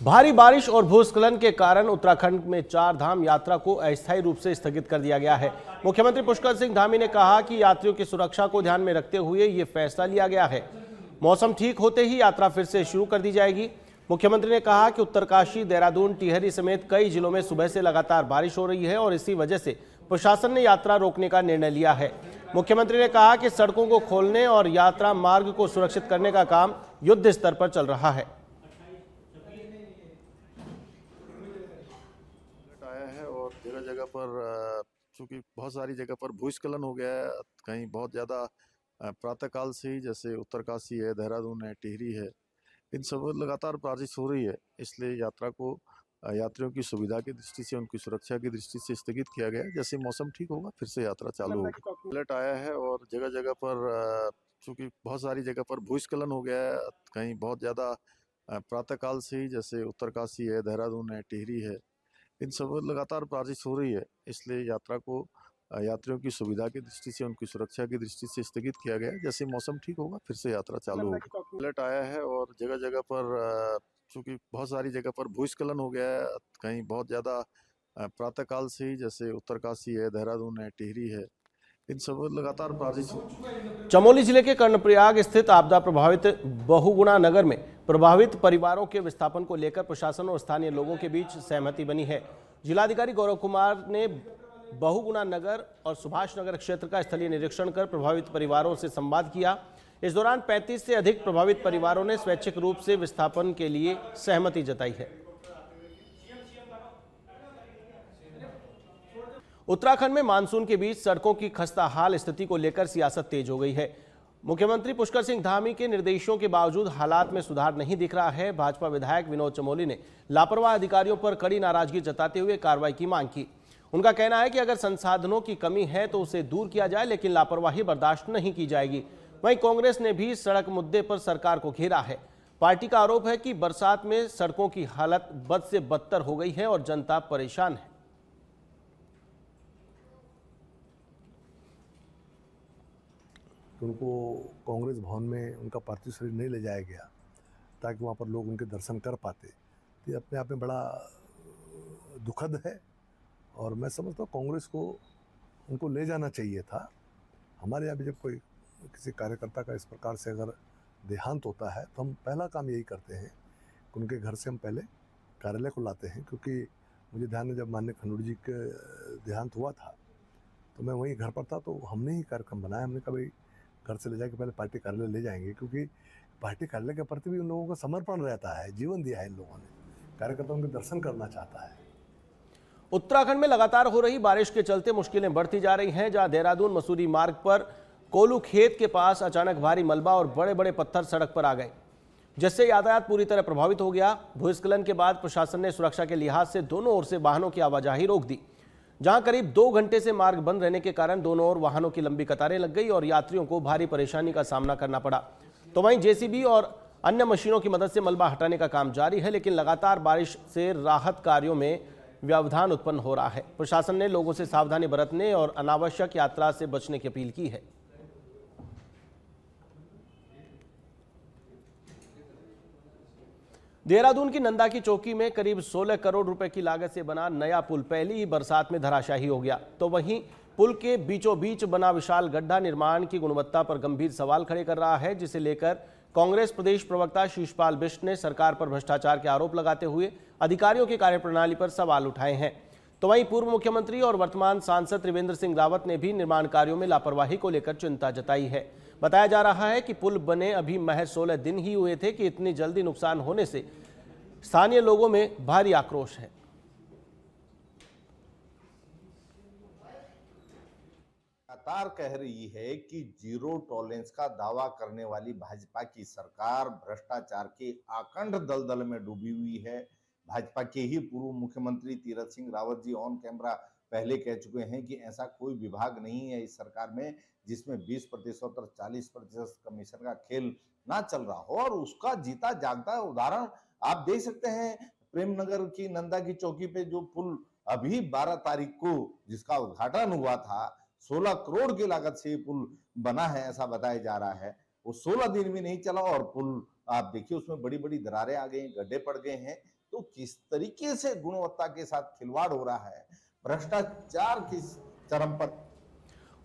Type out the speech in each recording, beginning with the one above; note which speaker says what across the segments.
Speaker 1: भारी बारिश और भूस्खलन के कारण उत्तराखंड में चार धाम यात्रा को अस्थायी रूप से स्थगित कर दिया गया है। मुख्यमंत्री पुष्कर सिंह धामी ने कहा कि यात्रियों की सुरक्षा को ध्यान में रखते हुए ये फैसला लिया गया है। मौसम ठीक होते ही यात्रा फिर से शुरू कर दी जाएगी। मुख्यमंत्री ने कहा कि उत्तरकाशी, देहरादून, टिहरी समेत कई जिलों में सुबह से लगातार बारिश हो रही है और इसी वजह से प्रशासन ने यात्रा रोकने का निर्णय लिया है। मुख्यमंत्री ने कहा कि सड़कों को खोलने और यात्रा मार्ग को सुरक्षित करने का काम युद्ध स्तर पर चल रहा है।
Speaker 2: आया है और जगह जगह पर चूंकि बहुत सारी जगह पर भूस्खलन हो गया है, कहीं बहुत ज़्यादा प्रातःकाल से ही, जैसे उत्तरकाशी है, देहरादून है, टिहरी है, इन सब में लगातार बारिश हो रही है। इसलिए यात्रा को यात्रियों की सुविधा की दृष्टि से, उनकी सुरक्षा की दृष्टि से स्थगित किया गया है। जैसे मौसम ठीक होगा फिर से यात्रा चालू होगी। अलर्ट आया है और जगह जगह पर चूंकि बहुत सारी जगह पर भूस्खलन हो गया है, कहीं बहुत ज़्यादा प्रातःकाल से ही, जैसे उत्तरकाशी है, देहरादून है, टिहरी है, इन सब में लगातार बारिश हो रही है। इसलिए यात्रा को यात्रियों की सुविधा की दृष्टि से, उनकी सुरक्षा की दृष्टि से स्थगित किया गया है। जैसे मौसम ठीक होगा फिर से यात्रा चालू होगी। अलर्ट आया है और जगह जगह पर चूंकि बहुत सारी जगह पर भूस्खलन हो गया है, कहीं बहुत ज़्यादा प्रातःकाल से ही, जैसे उत्तरकाशी है, देहरादून है, टिहरी है, इन सब में लगातार बारिश।
Speaker 1: चमोली जिले के कर्णप्रयाग स्थित आपदा प्रभावित बहुगुणा नगर में प्रभावित परिवारों के विस्थापन को लेकर प्रशासन और स्थानीय लोगों के बीच सहमति बनी है। जिलाधिकारी गौरव कुमार ने बहुगुणा नगर और सुभाष नगर क्षेत्र का स्थलीय निरीक्षण कर प्रभावित परिवारों से संवाद किया। इस दौरान 35 से अधिक प्रभावित परिवारों ने स्वैच्छिक रूप से विस्थापन के लिए सहमति जताई है। उत्तराखंड में मानसून के बीच सड़कों की खस्ता हाल स्थिति को लेकर सियासत तेज हो गई है। मुख्यमंत्री पुष्कर सिंह धामी के निर्देशों के बावजूद हालात में सुधार नहीं दिख रहा है। भाजपा विधायक विनोद चमोली ने लापरवाह अधिकारियों पर कड़ी नाराजगी जताते हुए कार्रवाई की मांग की। उनका कहना है कि अगर संसाधनों की कमी है तो उसे दूर किया जाए, लेकिन लापरवाही बर्दाश्त नहीं की जाएगी। वहीं कांग्रेस ने भी सड़क मुद्दे पर सरकार को घेरा है। पार्टी का आरोप है कि बरसात में सड़कों की हालत बद से बदतर हो गई है और जनता परेशान है।
Speaker 3: तो उनको कांग्रेस भवन में उनका पार्थिव शरीर नहीं ले जाया गया ताकि वहाँ पर लोग उनके दर्शन कर पाते। तो ये अपने आप में बड़ा दुखद है और मैं समझता हूँ कांग्रेस को उनको ले जाना चाहिए था। हमारे यहाँ भी जब कोई किसी कार्यकर्ता का इस प्रकार से अगर देहांत होता है तो हम पहला काम यही करते हैं कि उनके घर से हम पहले कार्यालय को लाते हैं, क्योंकि मुझे ध्यान है जब माननीय खंडूड़ी जी का देहांत हुआ था तो मैं वहीं घर पर था, तो हमने ही कार्यक्रम बनाया। हमने कहा भाई घर से ले जाके पहले पार्टी कार्यालय ले जाएंगे, क्योंकि पार्टी कार्यालय के प्रति भी उन लोगों का समर्पण रहता है, जीवन दिया है इन लोगों ने, कार्यकर्ता उनके दर्शन करना चाहता है।
Speaker 1: उत्तराखंड में लगातार हो रही बारिश के चलते मुश्किलें बढ़ती जा रही हैं। जहां देहरादून मसूरी मार्ग पर कोलू खेत के पास अचानक भारी मलबा और बड़े बड़े पत्थर सड़क पर आ गए, जिससे यातायात पूरी तरह प्रभावित हो गया। भूस्खलन के बाद प्रशासन ने सुरक्षा के लिहाज से दोनों ओर से वाहनों की आवाजाही रोक दी। जहां करीब 2 घंटे से मार्ग बंद रहने के कारण दोनों ओर वाहनों की लंबी कतारें लग गई और यात्रियों को भारी परेशानी का सामना करना पड़ा। तो वहीं जेसीबी और अन्य मशीनों की मदद से मलबा हटाने का काम जारी है, लेकिन लगातार बारिश से राहत कार्यों में व्यवधान उत्पन्न हो रहा है। प्रशासन ने लोगों से सावधानी बरतने और अनावश्यक यात्रा से बचने की अपील की है। देहरादून की नंदा की चौकी में करीब 16 करोड़ रुपए की लागत से बना नया पुल पहली ही बरसात में धराशायी हो गया। तो वहीं पुल के बीचों बीच बना विशाल गड्ढा निर्माण की गुणवत्ता पर गंभीर सवाल खड़े कर रहा है, जिसे लेकर कांग्रेस प्रदेश प्रवक्ता शीशपाल बिष्ट ने सरकार पर भ्रष्टाचार के आरोप लगाते हुए अधिकारियों की कार्यप्रणाली पर सवाल उठाए हैं। तो वहीं पूर्व मुख्यमंत्री और वर्तमान सांसद त्रिवेंद्र सिंह रावत ने भी निर्माण कार्यों में लापरवाही को लेकर चिंता जताई है। बताया जा रहा है कि पुल बने अभी महज 16 दिन ही हुए थे कि इतनी जल्दी नुकसान होने से स्थानीय लोगों में भारी आक्रोश है।
Speaker 4: लगातार कह रही है कि जीरो टॉलरेंस का दावा करने वाली भाजपा की सरकार भ्रष्टाचार के अखंड दलदल में डूबी हुई है। भाजपा के ही पूर्व मुख्यमंत्री तीरथ सिंह रावत जी ऑन कैमरा पहले कह चुके हैं कि ऐसा कोई विभाग नहीं है इस सरकार में जिसमें 20% और 40% कमीशन का खेल ना चल रहा हो, और उसका जीता जागता उदाहरण आप देख सकते हैं। प्रेमनगर की नंदा की चौकी पे जो पुल अभी 12 तारीख को जिसका उद्घाटन हुआ था, 16 करोड़ की लागत से पुल बना है ऐसा बताया जा रहा है। वो 16 दिन भी नहीं चला और पुल आप देखिए उसमें बड़ी बड़ी दरारें आ गई, गड्ढे पड़ गए हैं। तो किस तरीके से गुणवत्ता के साथ खिलवाड़ हो रहा है, भ्रष्टाचार किस चरम पर।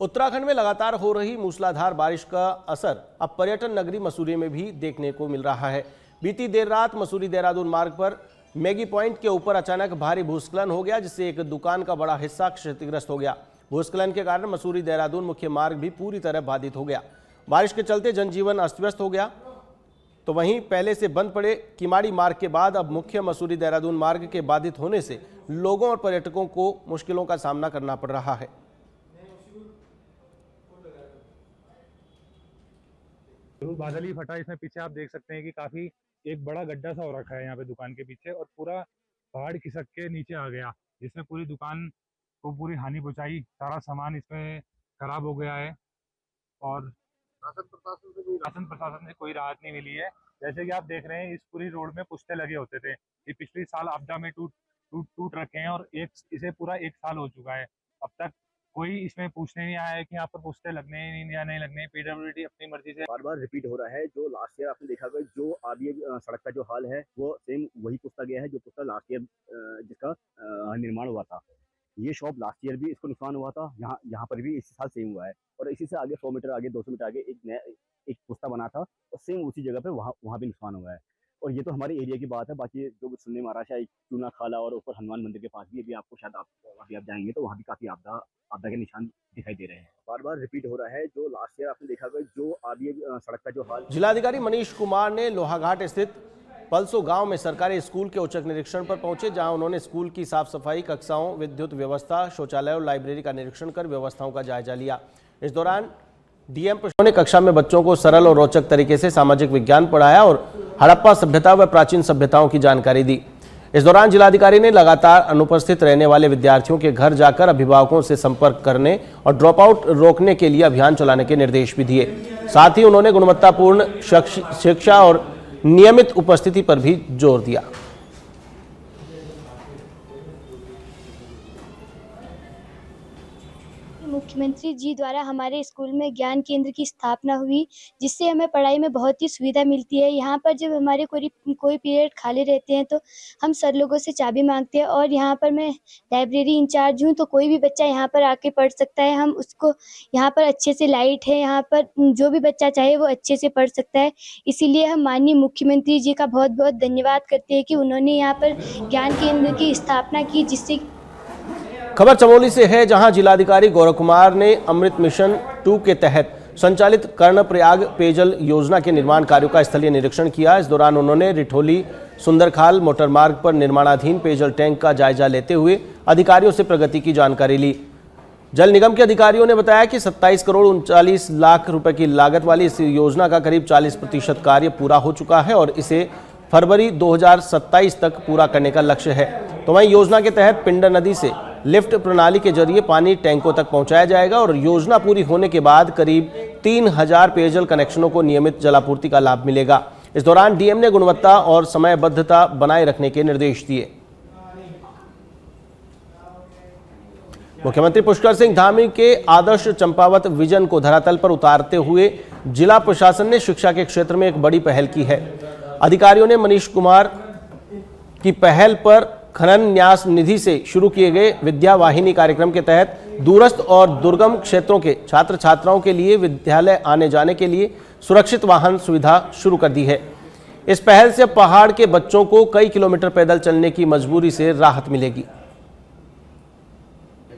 Speaker 1: उत्तराखंड में लगातार हो रही मूसलाधार बारिश का असर अब पर्यटन नगरी मसूरी में भी देखने को मिल रहा है। बीती देर रात मसूरी देहरादून मार्ग पर मैगी पॉइंट के ऊपर अचानक भारी भूस्खलन हो गया, जिससे एक दुकान का बड़ा हिस्सा क्षतिग्रस्त हो गया। भूस्खलन के कारण मसूरी देहरादून मुख्य मार्ग भी पूरी तरह बाधित हो गया। बारिश के चलते जनजीवन अस्त व्यस्त हो गया। तो वहीं पहले से बंद पड़े किमाड़ी मार्ग के बाद अब मुख्य मसूरी देहरादून मार्ग के बाधित होने से लोगों और पर्यटकों को मुश्किलों का सामना करना पड़ रहा है।
Speaker 5: जरूर बादल ही फटा। इसमें पीछे आप देख सकते हैं कि काफी एक बड़ा गड्ढा सा हो रखा है यहाँ पे दुकान के पीछे, और पूरा पहाड़ खिसक के नीचे आ गया, जिसमें पूरी दुकान को पूरी हानि पहुंचाई। सारा सामान इसमें खराब हो गया है और शासन प्रशासन से कोई राहत नहीं मिली है। जैसे कि आप देख रहे हैं, इस पूरी रोड में पुश्ते लगे होते थे, ये पिछले साल आपदा में टूट रखे हैं और इसे पूरा 1 साल हो चुका है। अब तक कोई इसमें पूछने नहीं आया है कि यहाँ पर पुश्ते लगने या नहीं लगने। पीडब्ल्यूडी अपनी मर्जी से
Speaker 6: बार बार रिपीट हो रहा है। जो लास्ट ईयर आपने देखा होगा, जो अभी सड़क का जो हाल है वो सेम वही पुश्ता गया है जो पुश्ता लास्ट ईयर जिसका निर्माण हुआ था। ये शॉप लास्ट ईयर भी इसको नुकसान हुआ था, यहाँ पर भी इसी साल सेम हुआ है। और इसी से आगे 100 मीटर आगे 200 मीटर आगे एक पुश्ता बना था और सेम उसी जगह पे वहाँ भी नुकसान हुआ है। और ये तो हमारे एरिया की बात है। बाकी जो सुनने में आ रहा है चूना खाला और ऊपर हनुमान मंदिर के पास भी अभी आपको शायद अभी आप जाएंगे तो वहाँ भी काफी आपदा के निशान दिखाई दे रहे हैं। बार बार रिपीट हो रहा है। जो लास्ट ईयर आपने देखा होगा, जो अभी सड़क का जो हाल।
Speaker 1: जिलाधिकारी मनीष कुमार ने लोहाघाट स्थित पलसो गांव में सरकारी स्कूल के औचक निरीक्षण पर पहुंचे, जहां उन्होंने स्कूल की साफ सफाई, कक्षाओं, विद्युत व्यवस्था, शौचालय और लाइब्रेरी का निरीक्षण कर व्यवस्थाओं का जायजा लिया। इस दौरान डीएम ने कक्षा में बच्चों को सरल और रोचक तरीके से सामाजिक विज्ञान पढ़ाया और हड़प्पा सभ्यता व प्राचीन सभ्यताओं की जानकारी दी। इस दौरान जिलाधिकारी ने लगातार अनुपस्थित रहने वाले विद्यार्थियों के घर जाकर अभिभावकों से संपर्क करने और ड्रॉप आउट रोकने के लिए अभियान चलाने के निर्देश भी दिए। साथ ही उन्होंने गुणवत्तापूर्ण शिक्षा और नियमित उपस्थिति पर भी जोर दिया।
Speaker 7: मुख्यमंत्री जी द्वारा हमारे स्कूल में ज्ञान केंद्र की स्थापना हुई, जिससे हमें पढ़ाई में बहुत ही सुविधा मिलती है। यहाँ पर जब हमारे कोई पीरियड खाली रहते हैं तो हम सर लोगों से चाबी मांगते हैं, और यहाँ पर मैं लाइब्रेरी इंचार्ज हूँ, तो कोई भी बच्चा यहाँ पर आके पढ़ सकता है। हम उसको यहाँ पर अच्छे से लाइट है, यहाँ पर जो भी बच्चा चाहे वो अच्छे से पढ़ सकता है। इसीलिए हम माननीय मुख्यमंत्री जी का बहुत बहुत धन्यवाद करते हैं कि उन्होंने यहाँ पर ज्ञान केंद्र की स्थापना की। जिससे
Speaker 1: खबर चमोली से है, जहां जिलाधिकारी गौरव कुमार ने अमृत मिशन 2 के तहत संचालित कर्णप्रयाग पेयजल योजना के निर्माण कार्यों का स्थलीय निरीक्षण किया। इस दौरान उन्होंने रिठोली सुंदरखाल मोटर मार्ग पर निर्माणाधीन पेयजल टैंक का जायजा लेते हुए अधिकारियों से प्रगति की जानकारी ली। जल निगम के अधिकारियों ने बताया कि 27 करोड़ 39 लाख रुपए की लागत वाली इस योजना का करीब 40% कार्य पूरा हो चुका है और इसे फरवरी 2027 तक पूरा करने का लक्ष्य है। तो वहीं योजना के तहत पिंडर नदी से लिफ्ट प्रणाली के जरिए पानी टैंकों तक पहुंचाया जाएगा और योजना पूरी होने के बाद करीब 3000 पेयजल कनेक्शनों को नियमित जलापूर्ति का लाभ मिलेगा। इस दौरान डीएम ने गुणवत्ता और समयबद्धता बनाए रखने के निर्देश दिए। मुख्यमंत्री पुष्कर सिंह धामी के आदर्श चंपावत विजन को धरातल पर उतारते हुए जिला प्रशासन ने शिक्षा के क्षेत्र में एक बड़ी पहल की है। अधिकारियों ने मनीष कुमार की पहल पर खनन न्यास निधि से शुरू किए गए विद्या वाहिनी कार्यक्रम के तहत दूरस्थ और दुर्गम क्षेत्रों के छात्र छात्राओं के लिए विद्यालय आने जाने के लिए सुरक्षित वाहन सुविधा शुरू कर दी है। इस पहल से पहाड़ के बच्चों को कई किलोमीटर पैदल चलने की मजबूरी से राहत मिलेगी।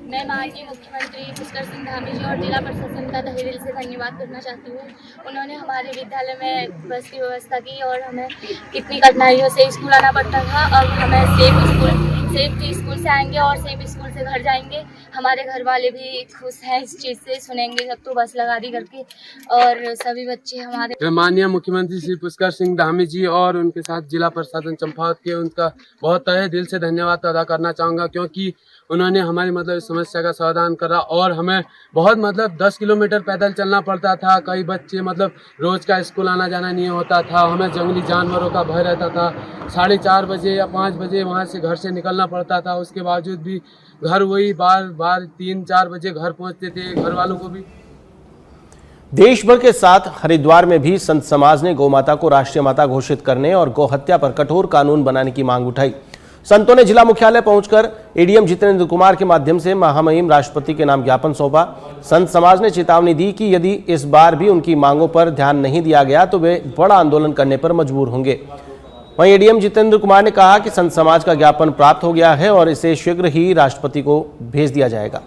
Speaker 8: मैं माननीय मुख्यमंत्री पुष्कर सिंह धामी जी और जिला प्रशासन का तहे दिल से धन्यवाद करना चाहती हूँ। उन्होंने हमारे विद्यालय में बस की व्यवस्था की और हमें कितनी कठिनाइयों से स्कूल आना पड़ता था, अब हमें सेफ स्कूल से आएंगे और सेफ स्कूल से घर जाएंगे। हमारे घर वाले भी खुश हैं इस चीज़ से, सुनेंगे जब तो बस लगा दी करके, और सभी बच्चे हमारे।
Speaker 9: माननीय मुख्यमंत्री श्री पुष्कर सिंह धामी जी और उनके साथ जिला प्रशासन चंपावत के उनका बहुत तहे दिल से धन्यवाद अदा करना चाहूँगा, क्योंकि उन्होंने हमारी इस समस्या का समाधान करा और हमें बहुत 10 किलोमीटर पैदल चलना पड़ता था। कई बच्चे रोज का स्कूल आना जाना नहीं होता था, हमें जंगली जानवरों का भय रहता था। 4:30 बजे या 5 बजे वहाँ से घर से निकलना पड़ता था, उसके बावजूद भी घर वही बार 3-4 बजे घर पहुँचते थे। घर वालों को भी
Speaker 1: देश भर के साथ हरिद्वार में भी संत समाज ने गौ माता को राष्ट्रीय माता घोषित करने और गौ हत्या पर कठोर कानून बनाने की मांग उठाई। संतों ने जिला मुख्यालय पहुंचकर एडीएम जितेंद्र कुमार के माध्यम से महामहिम राष्ट्रपति के नाम ज्ञापन सौंपा। संत समाज ने चेतावनी दी कि यदि इस बार भी उनकी मांगों पर ध्यान नहीं दिया गया तो वे बड़ा आंदोलन करने पर मजबूर होंगे। वहीं एडीएम जितेंद्र कुमार ने कहा कि संत समाज का ज्ञापन प्राप्त हो गया है और इसे शीघ्र ही राष्ट्रपति को भेज दिया जाएगा।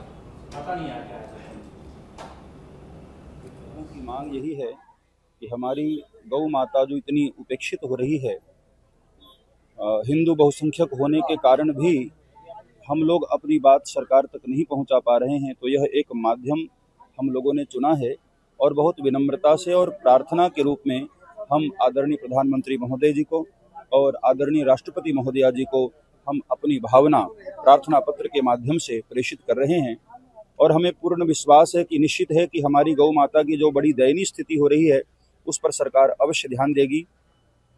Speaker 10: की मांग यही है कि हमारी गौ माता जो इतनी उपेक्षित हो रही है, हिंदू बहुसंख्यक होने के कारण भी हम लोग अपनी बात सरकार तक नहीं पहुंचा पा रहे हैं, तो यह एक माध्यम हम लोगों ने चुना है और बहुत विनम्रता से और प्रार्थना के रूप में हम आदरणीय प्रधानमंत्री महोदय जी को और आदरणीय राष्ट्रपति महोदया जी को हम अपनी भावना प्रार्थना पत्र के माध्यम से प्रेषित कर रहे हैं। और हमें पूर्ण विश्वास है कि निश्चित है कि हमारी गौ माता की जो बड़ी दयनीय स्थिति हो रही है उस पर सरकार अवश्य ध्यान देगी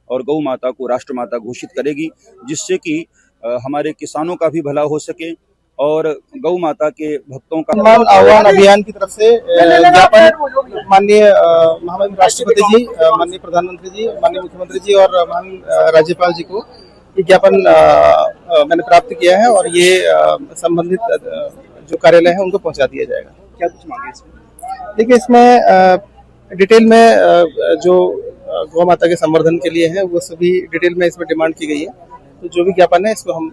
Speaker 10: और गौ माता को राष्ट्रमाता घोषित करेगी, जिससे कि हमारे किसानों का भी भला हो सके और गौ माता के भक्तों का
Speaker 11: आह्वान अभियान की तरफ से ज्ञापन माननीय महामहिम राष्ट्रपति जी, माननीय प्रधानमंत्री जी, माननीय मुख्यमंत्री जी और माननीय राज्यपाल जी को ये ज्ञापन मैंने प्राप्त किया है और ये संबंधित जो कार्यालय है उनको पहुंचा दिया जाएगा।
Speaker 10: क्या कुछ मांगे इसमें?
Speaker 11: देखिए, इसमें डिटेल में जो गौ माता के संवर्धन के लिए है वो सभी डिटेल में इसमें डिमांड की गई है, तो जो भी ज्ञापन है इसको हम।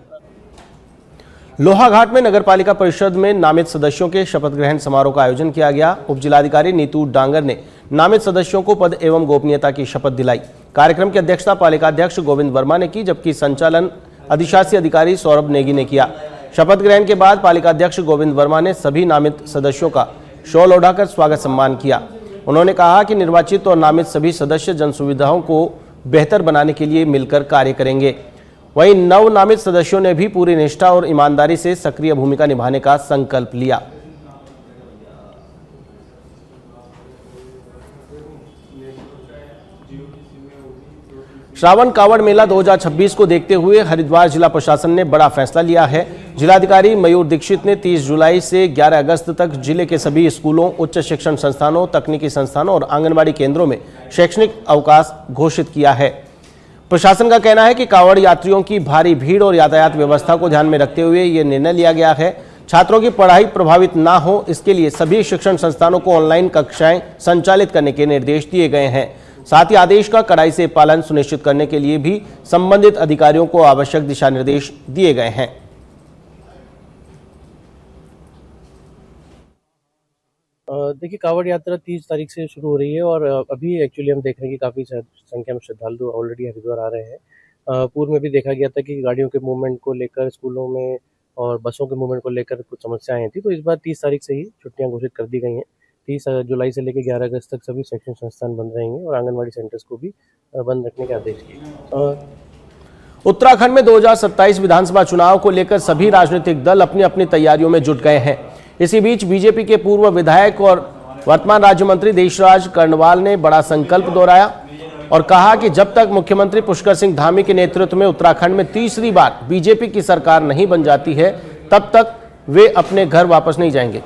Speaker 1: लोहाघाट में नगरपालिका परिषद में नामित सदस्यों के शपथ ग्रहण समारोह का आयोजन किया गया। उप जिलाधिकारी नीतू डांगर ने नामित सदस्यों को पद एवं गोपनीयता की शपथ दिलाई। कार्यक्रम की अध्यक्षता पालिका अध्यक्ष गोविंद वर्मा ने की, जबकि संचालन अधिशासी अधिकारी सौरभ नेगी ने किया। शपथ ग्रहण के बाद पालिका अध्यक्ष गोविंद वर्मा ने सभी नामित सदस्यों का शॉल ओढ़ाकर स्वागत सम्मान किया। उन्होंने कहा कि निर्वाचित और नामित सभी सदस्य जन सुविधाओं को बेहतर बनाने के लिए मिलकर कार्य करेंगे। वहीं नवनामित सदस्यों ने भी पूरी निष्ठा और ईमानदारी से सक्रिय भूमिका निभाने का संकल्प लिया। श्रावण कावड़ मेला 2026 को देखते हुए हरिद्वार जिला प्रशासन ने बड़ा फैसला लिया है। जिलाधिकारी मयूर दीक्षित ने 30 जुलाई से 11 अगस्त तक जिले के सभी स्कूलों, उच्च शिक्षण संस्थानों, तकनीकी संस्थानों और आंगनबाड़ी केंद्रों में शैक्षणिक अवकाश घोषित किया है। प्रशासन का कहना है कि कावड़ यात्रियों की भारी भीड़ और यातायात व्यवस्था को ध्यान में रखते हुए ये निर्णय लिया गया है। छात्रों की पढ़ाई प्रभावित ना हो, इसके लिए सभी शिक्षण संस्थानों को ऑनलाइन कक्षाएं संचालित करने के निर्देश दिए गए हैं। साथ ही आदेश का कड़ाई से पालन सुनिश्चित करने के लिए भी संबंधित अधिकारियों को आवश्यक दिशा निर्देश दिए गए हैं।
Speaker 12: देखिए, कावड़ यात्रा 30 तारीख से शुरू हो रही है और अभी एक्चुअली हम देख रहे हैं कि काफ़ी संख्या में श्रद्धालु ऑलरेडी हरिद्वार आ रहे हैं। पूर्व में भी देखा गया था कि गाड़ियों के मूवमेंट को लेकर, स्कूलों में और बसों के मूवमेंट को लेकर कुछ समस्याएं थी, तो इस बार 30 तारीख से ही छुट्टियां घोषित कर दी गई हैं। 30 जुलाई से लेकर 11 अगस्त तक सभी शैक्षण संस्थान बंद रहेंगे और आंगनबाड़ी सेंटर्स को भी बंद रखने के आदेश किए।
Speaker 1: उत्तराखंड में 2027 विधानसभा चुनाव को लेकर सभी राजनीतिक दल अपनी अपनी तैयारियों में जुट गए हैं। इसी बीच बीजेपी के पूर्व विधायक और वर्तमान राज्य मंत्री देशराज कर्णवाल ने बड़ा संकल्प दोहराया और कहा कि जब तक मुख्यमंत्री पुष्कर सिंह धामी के नेतृत्व में उत्तराखंड में तीसरी बार बीजेपी की सरकार नहीं बन जाती है, तब तक वे अपने घर वापस नहीं जाएंगे।